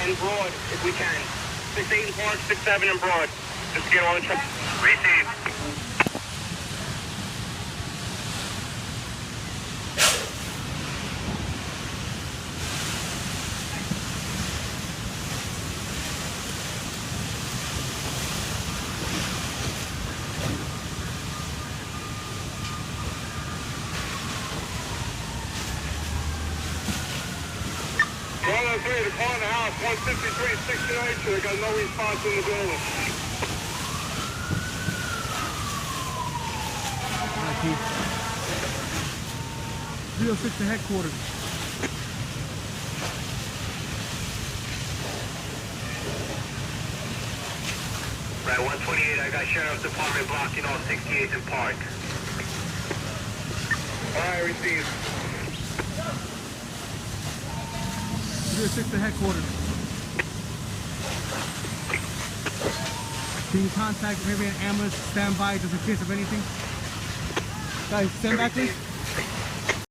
and Broad, if we can. 6-8 and Park, 6-7 and Broad. Just to get all the trucks. Receive. The car in the house, 153, 69, they got no response in the building. 306 to headquarters. Right, 128, I got Sheriff's Department blocking all 68th and Park. Alright, received. 306 to headquarters. Can you contact maybe an ambulance, stand by just in case of anything? Guys, stand back please.